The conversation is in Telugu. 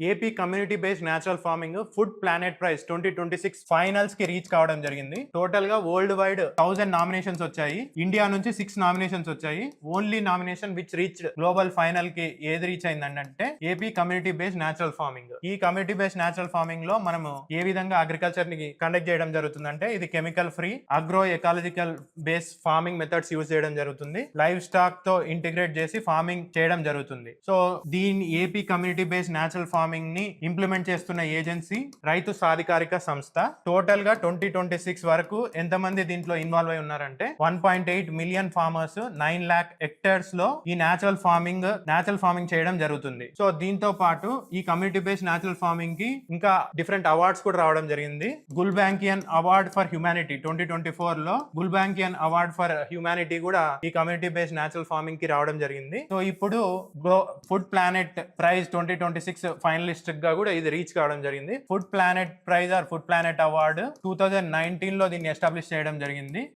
AP community based natural farming food planet prize 2026 finals కి రీచ్ కావడం జరిగింది. టోటల్ గా వరల్డ్ వైడ్ 1000 నామినేషన్స్ వచ్చాయి. ఇండియా నుంచి 6 నామినేషన్స్ వచ్చాయి. Only nomination which reach global final కి ఏది రీచ్ అయిందంటే AP community based natural farming. ఈ కమ్యూనిటీ బేస్డ్ న్యాచురల్ ఫార్మింగ్ లో మనము ఏ విధంగా అగ్రికల్చర్ ని కండక్ట్ చేయడం జరుగుతుందంటే ఇది chemical free agro ecological base farming methods use చేయడం జరుగుతుంది. లైవ్ స్టాక్ తో ఇంటిగ్రేట్ చేసి ఫార్మింగ్ చేయడం జరుగుతుంది. సో దీని AP community based natural farming ని ఇంప్లిమెంట్ చేస్తున్న ఏజెన్సీ రైతు సాధికారిక సంస్థ. టోటల్ గా 2026 వరకు ఎంతమంది దీంట్లో ఇన్వాల్వ్ అయి ఉన్నారంటే 1.8 మిలియన్ ఫార్మర్స్ 9 lakh హెక్టర్స్ లో ఈ న్యాచురల్ ఫార్మింగ్ చేయడం జరుగుతుంది. సో దీంతో పాటు ఈ కమ్యూనిటీ బేస్డ్ న్యాచురల్ ఫార్మింగ్ కి ఇంకా డిఫరెంట్ అవార్డ్స్ కూడా రావడం జరిగింది. గుల్బ్యాంకియన్ అవార్డ్ ఫర్ హ్యుమానిటీ 2024 లో గుల్బ్యాంకియన్ అవార్డ్ ఫర్ హ్యుమానిటీ కూడా ఈ కమ్యూనిటీ బేస్డ్ న్యాచురల్ ఫార్మింగ్ కి రావడం జరిగింది. సో ఇప్పుడు ఫుడ్ ప్లానెట్ ప్రైజ్ 2026 ఫైనలిస్ట్ గా కూడా ఇది రీచ్ కావడం జరిగింది. Food planet prize or food planet award 2019 లో దీన్ని ఎస్టాబ్లిష్ చేయడం జరిగింది.